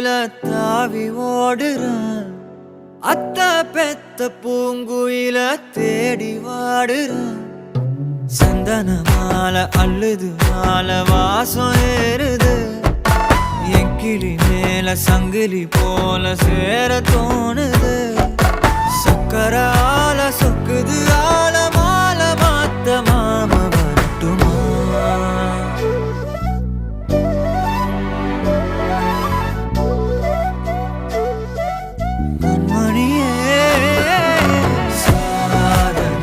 பூங்குயில தாவி ஓடுறான், அத்த பெத்த பூங்குயில தேடி வாடுறான். சந்தன மாலை அள்ளுது மாலை வாசம் ஏறுது, என் கிளி மேல சங்கிலி போல சேர தோணுது. சக்கரால சொக்குது